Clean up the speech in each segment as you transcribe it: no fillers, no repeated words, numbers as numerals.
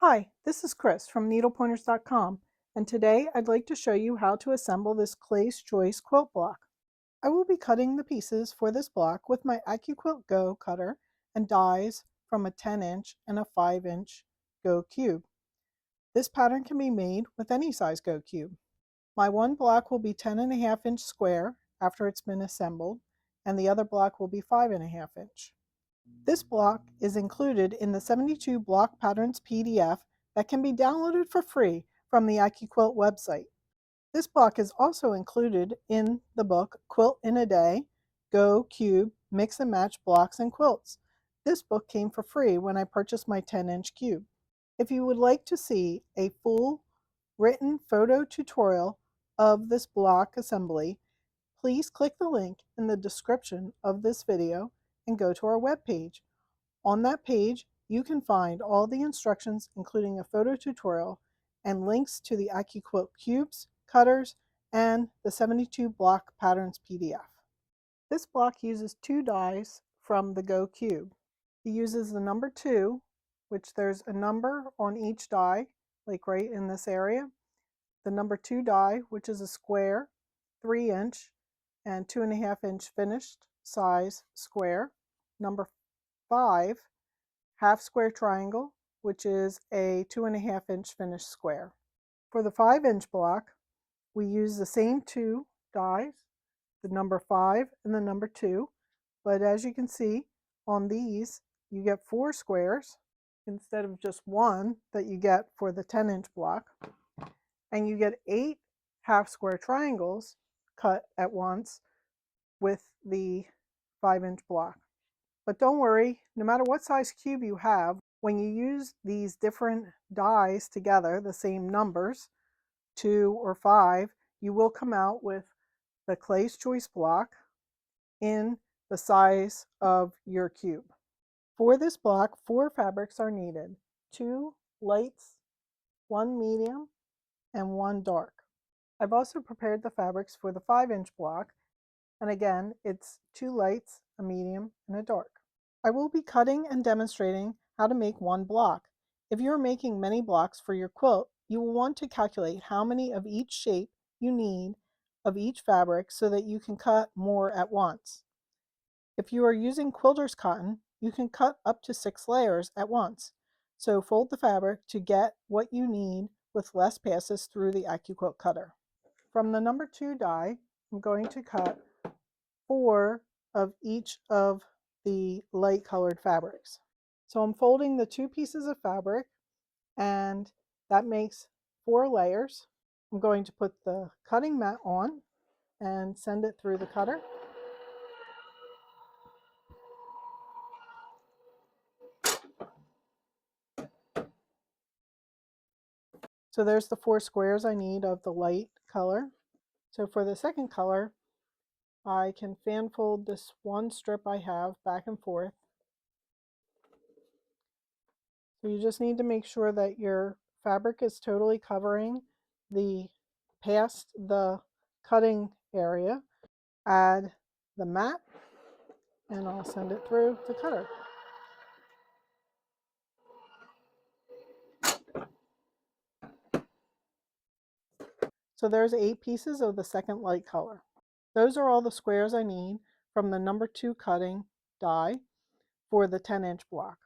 Hi, this is Chris from needlepointers.com, and today I'd like to show you how to assemble this Clay's Choice quilt block. I will be cutting the pieces for this block with my Accuquilt Go cutter and dies from a 10-inch and a 5-inch Go cube. This pattern can be made with any size Go cube. My one block will be 10.5-inch square after it's been assembled, and the other block will be 5.5-inch. This block is included in the 72 block patterns PDF that can be downloaded for free from the Accuquilt website. This block is also included in the book Quilt in a Day, Go, Qube, Mix and Match Blocks and Quilts. This book came for free when I purchased my 10-inch cube. If you would like to see a full written photo tutorial of this block assembly, please click the link in the description of this video and go to our webpage. On that page, you can find all the instructions, including a photo tutorial and links to the Accuquilt cubes, cutters, and the 72 block patterns PDF. This block uses 2 dies from the Go Cube. It uses the number 2, which there's a number on each die, like right in this area. The number 2 die, which is a square, 3-inch and 2.5-inch finished size square. Number 5, half square triangle, which is a 2.5-inch finished square. For the 5-inch block, we use the same 2 dies, the number 5 and the number 2, but as you can see on these, you get 4 squares instead of just 1 that you get for the 10-inch block, and you get 8 half square triangles cut at once with the 5-inch block. But don't worry, no matter what size cube you have, when you use these different dies together, the same numbers, 2 or 5, you will come out with the Clay's Choice block in the size of your cube. For this block, 4 fabrics are needed: 2 lights, 1 medium, and 1 dark. I've also prepared the fabrics for the 5-inch block, and again, it's 2 lights, a medium, and a dark. I will be cutting and demonstrating how to make one block. If you are making many blocks for your quilt, you will want to calculate how many of each shape you need of each fabric so that you can cut more at once. If you are using quilter's cotton, you can cut up to 6 layers at once. So fold the fabric to get what you need with less passes through the Accuquilt cutter. From the number 2 die, I'm going to cut 4 of each of the light colored fabrics. So I'm folding the 2 pieces of fabric, and that makes 4 layers. I'm going to put the cutting mat on and send it through the cutter. So there's the 4 squares I need of the light color. So for the second color, I can fan fold this one strip I have back and forth. So you just need to make sure that your fabric is totally covering the past the cutting area. Add the mat, and I'll send it through the cutter. So there's 8 pieces of the second light color. Those are all the squares I need from the number 2 cutting die for the 10-inch block.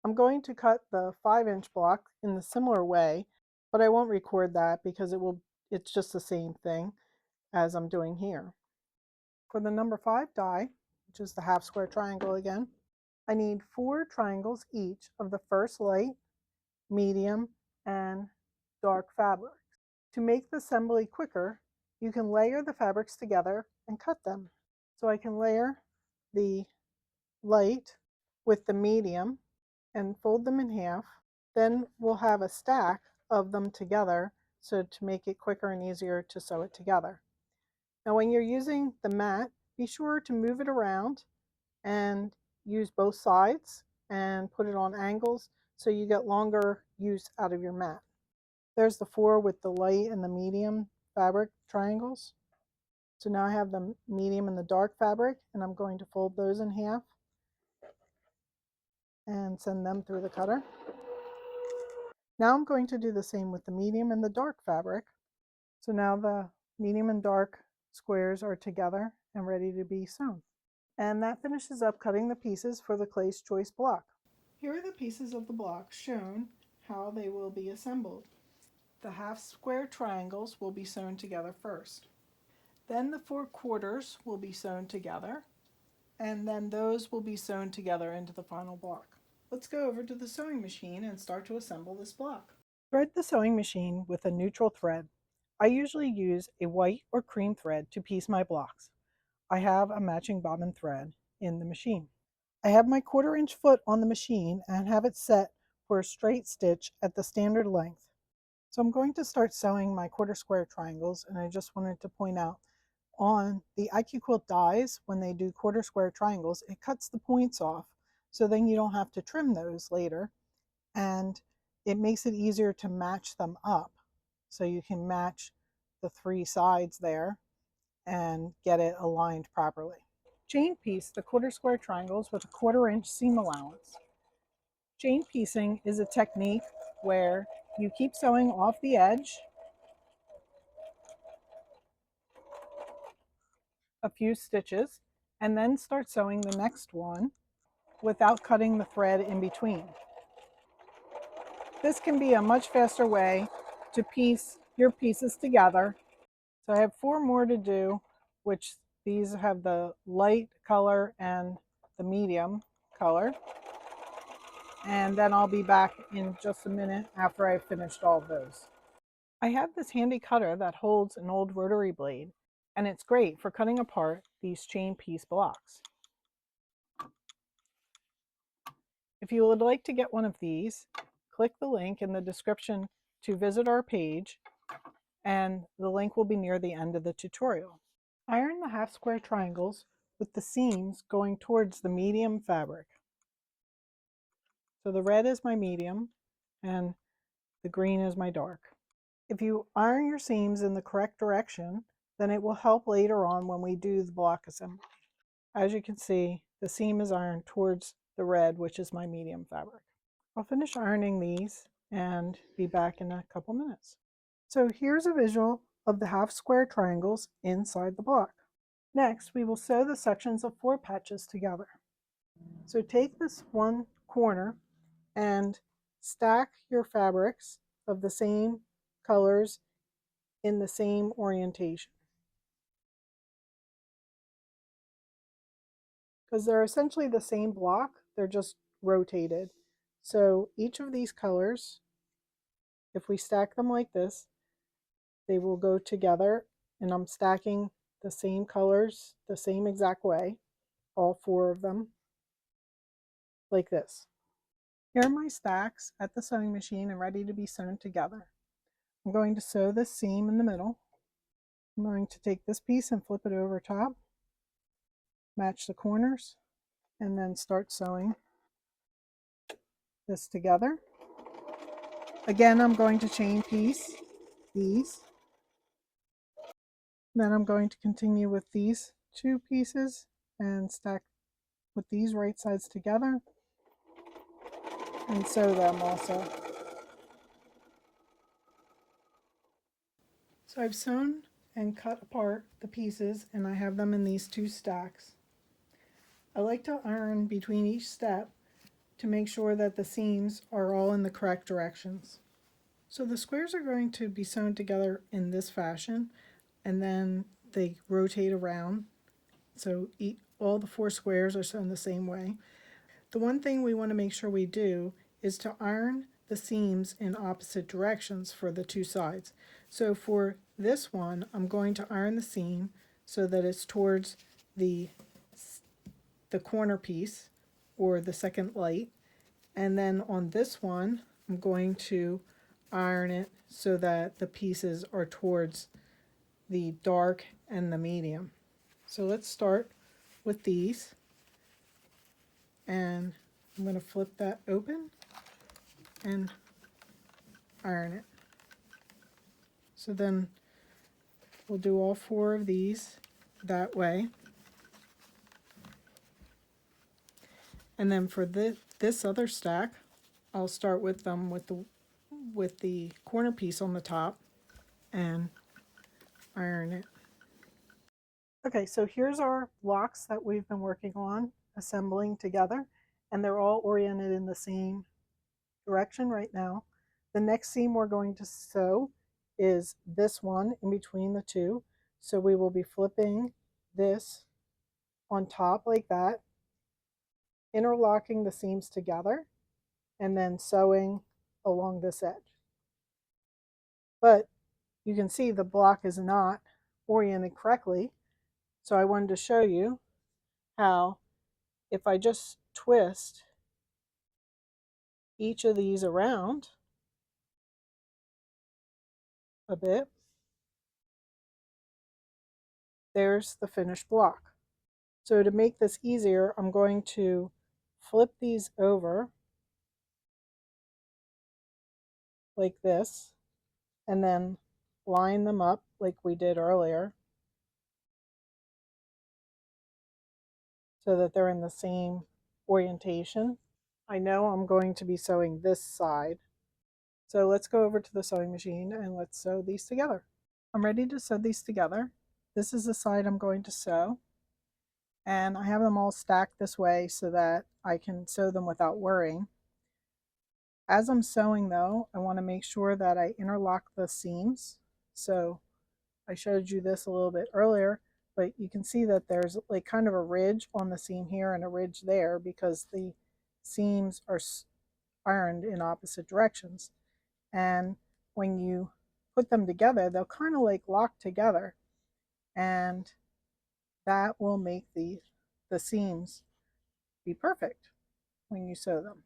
I'm going to cut the 5-inch block in the similar way, but I won't record that because it's just the same thing as I'm doing here. For the number 5 die, which is the half square triangle again, I need 4 triangles each of the first light, medium, and dark fabrics. To make the assembly quicker, you can layer the fabrics together and cut them. So I can layer the light with the medium and fold them in half. Then we'll have a stack of them together so to make it quicker and easier to sew it together. Now when you're using the mat, be sure to move it around and use both sides and put it on angles so you get longer use out of your mat. There's the 4 with the light and the medium fabric triangles. So now I have the medium and the dark fabric, and I'm going to fold those in half and send them through the cutter. Now I'm going to do the same with the medium and the dark fabric. So now the medium and dark squares are together and ready to be sewn. And that finishes up cutting the pieces for the Clay's Choice block. Here are the pieces of the block shown how they will be assembled. The half square triangles will be sewn together first. Then the 4 quarters will be sewn together, and then those will be sewn together into the final block. Let's go over to the sewing machine and start to assemble this block. Thread the sewing machine with a neutral thread. I usually use a white or cream thread to piece my blocks. I have a matching bobbin thread in the machine. I have my 1/4 inch foot on the machine and have it set for a straight stitch at the standard length. So I'm going to start sewing my 1/4 square triangles, and I just wanted to point out on the Accuquilt dies, when they do 1/4 square triangles, it cuts the points off, so then you don't have to trim those later, and it makes it easier to match them up. So you can match the 3 sides there and get it aligned properly. Chain piece the 1/4 square triangles with a 1/4 inch seam allowance. Chain piecing is a technique where you keep sewing off the edge a few stitches and then start sewing the next one without cutting the thread in between. This can be a much faster way to piece your pieces together. So I have 4 more to do, which these have the light color and the medium color. And then I'll be back in just a minute after I've finished all of those. I have this handy cutter that holds an old rotary blade, and it's great for cutting apart these chain piece blocks. If you would like to get one of these, click the link in the description to visit our page, and the link will be near the end of the tutorial. Iron the half square triangles with the seams going towards the medium fabric. So the red is my medium and the green is my dark. If you iron your seams in the correct direction, then it will help later on when we do the block assembly. As you can see, the seam is ironed towards the red, which is my medium fabric. I'll finish ironing these and be back in a couple minutes. So here's a visual of the half square triangles inside the block. Next, we will sew the sections of 4 patches together. So take this one corner and stack your fabrics of the same colors in the same orientation, because they're essentially the same block, they're just rotated. So each of these colors, if we stack them like this, they will go together, and I'm stacking the same colors the same exact way, all 4 of them, like this. Here are my stacks at the sewing machine and ready to be sewn together. I'm going to sew this seam in the middle. I'm going to take this piece and flip it over top, match the corners, and then start sewing this together. Again, I'm going to chain piece these. Then I'm going to continue with these 2 pieces and stack with these right sides together and sew them also. So I've sewn and cut apart the pieces, and I have them in these 2 stacks. I like to iron between each step to make sure that the seams are all in the correct directions. So the squares are going to be sewn together in this fashion, and then they rotate around. So all the 4 squares are sewn the same way. The one thing we want to make sure we do is to iron the seams in opposite directions for the 2 sides. So for this one, I'm going to iron the seam so that it's towards the corner piece or the second light, and then on this one I'm going to iron it so that the pieces are towards the dark and the medium. So let's start with these, and I'm going to flip that open and iron it. So then we'll do all 4 of these that way. And then for this other stack, I'll start with them with the with the corner piece on the top and iron it. Okay, so here's our blocks that we've been working on assembling together, and they're all oriented in the same direction right now. The next seam we're going to sew is this one in between the two. So we will be flipping this on top like that, interlocking the seams together, and then sewing along this edge. But you can see the block is not oriented correctly. So I wanted to show you how if I just twist each of these around a bit, there's the finished block. So to make this easier, I'm going to flip these over like this and then line them up like we did earlier so that they're in the same orientation. I know I'm going to be sewing this side. So let's go over to the sewing machine and let's sew these together. I'm ready to sew these together. This is the side I'm going to sew, and I have them all stacked this way so that I can sew them without worrying. As I'm sewing though, I want to make sure that I interlock the seams. So I showed you this a little bit earlier, but you can see that there's like kind of a ridge on the seam here and a ridge there because the seams are ironed in opposite directions. And when you put them together, they'll kind of like lock together, and that will make the seams be perfect when you sew them.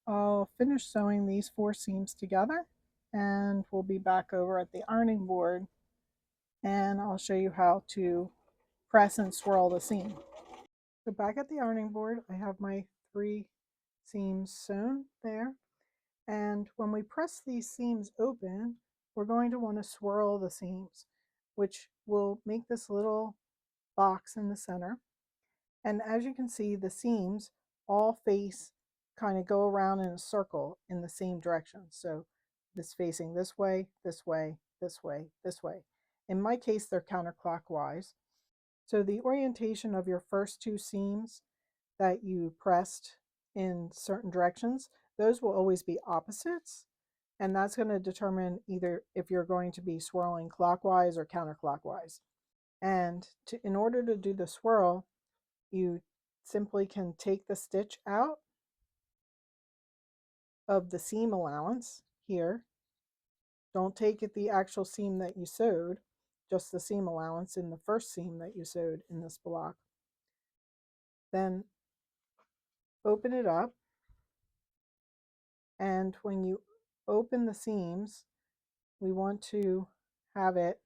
I'll finish sewing these 4 seams together, and we'll be back over at the ironing board, and I'll show you how to press and swirl the seam. So back at the ironing board, I have my 3 seams sewn there, and when we press these seams open, we're going to want to swirl the seams, which will make this little box in the center. And as you can see, the seams all face kind of go around in a circle in the same direction. So this facing this way, this way, this way, this way. In my case, they're counterclockwise. So the orientation of your first 2 seams that you pressed in certain directions, those will always be opposites. And that's going to determine either if you're going to be swirling clockwise or counterclockwise. And in order to do the swirl, you simply can take the stitch out of the seam allowance here. Don't take it the actual seam that you sewed, just the seam allowance in the first seam that you sewed in this block. Then open it up, and when you open the seams, we want to have it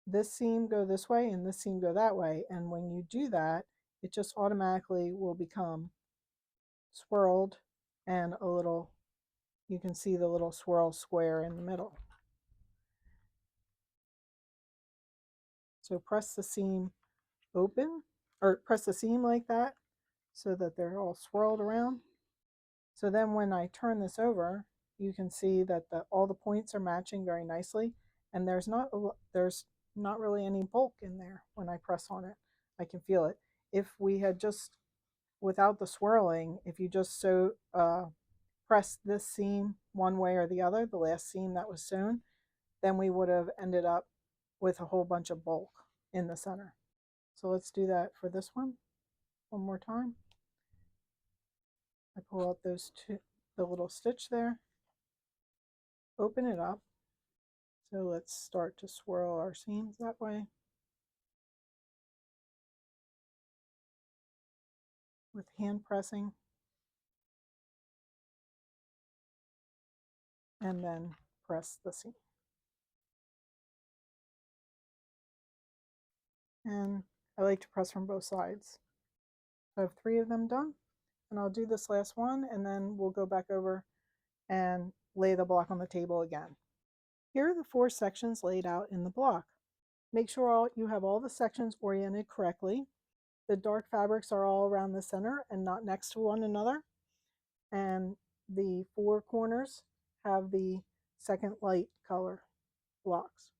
this seam go this way and this seam go that way, and when you do that, it just automatically will become swirled, and a little, you can see the little swirl square in the middle. So press the seam open, or press the seam like that so that they're all swirled around. So then when I turn this over, you can see that all the points are matching very nicely, and there's not really any bulk in there when I press on it. I can feel it. If we had just, without the swirling, if you just pressed this seam one way or the other, the last seam that was sewn, then we would have ended up with a whole bunch of bulk in the center. So let's do that for this one more time. I pull out those 2, the little stitch there, open it up. So let's start to swirl our seams that way with hand pressing, and then press the seam. And I like to press from both sides. So I have 3 of them done, and I'll do this last one, and then we'll go back over and lay the block on the table again. Here are the 4 sections laid out in the block. Make sure you have all the sections oriented correctly. The dark fabrics are all around the center and not next to one another. And the four corners have the second light color blocks.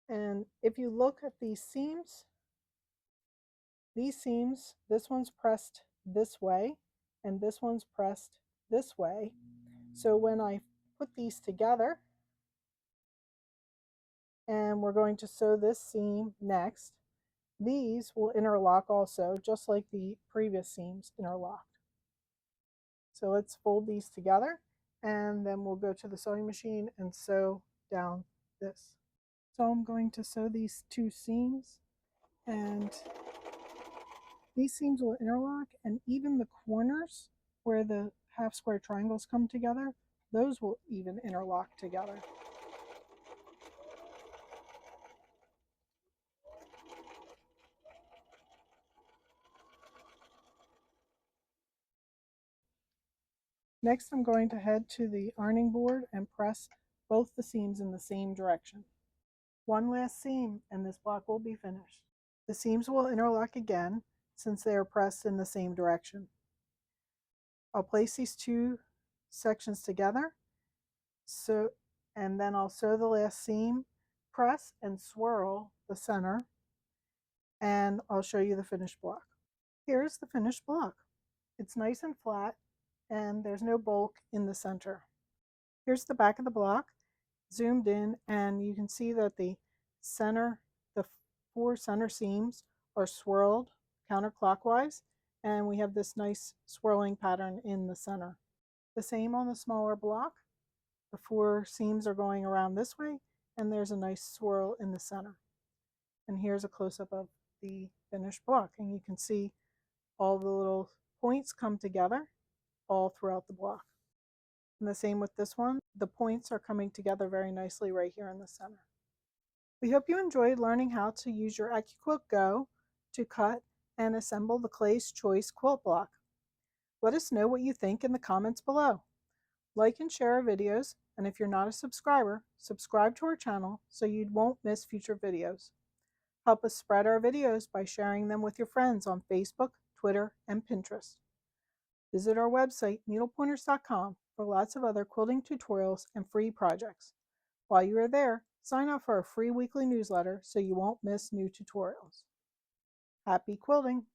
And if you look at these seams, this one's pressed this way and this one's pressed this way. So when I put these together, and we're going to sew this seam next, these will interlock also, just like the previous seams interlocked. So let's fold these together, and then we'll go to the sewing machine and sew down this. So I'm going to sew these two seams, and these seams will interlock, and even the corners where the half square triangles come together, those will even interlock together. Next, I'm going to head to the ironing board and press both the seams in the same direction. One last seam and this block will be finished. The seams will interlock again since they are pressed in the same direction. I'll place these two sections together, and then I'll sew the last seam, press and swirl the center, and I'll show you the finished block. Here's the finished block. It's nice and flat, and there's no bulk in the center. Here's the back of the block, zoomed in, and you can see that the four center seams are swirled counterclockwise, and we have this nice swirling pattern in the center. The same on the smaller block. The four seams are going around this way, and there's a nice swirl in the center. And here's a close-up of the finished block, and you can see all the little points come together all throughout the block. And the same with this one. The points are coming together very nicely right here in the center. We hope you enjoyed learning how to use your Accuquilt Go to cut and assemble the Clay's Choice quilt block. Let us know what you think in the comments below. Like and share our videos, and if you're not a subscriber, subscribe to our channel so you won't miss future videos. Help us spread our videos by sharing them with your friends on Facebook, Twitter, and Pinterest. Visit our website, needlepointers.com, for lots of other quilting tutorials and free projects. While you are there, sign up for our free weekly newsletter so you won't miss new tutorials. Happy quilting!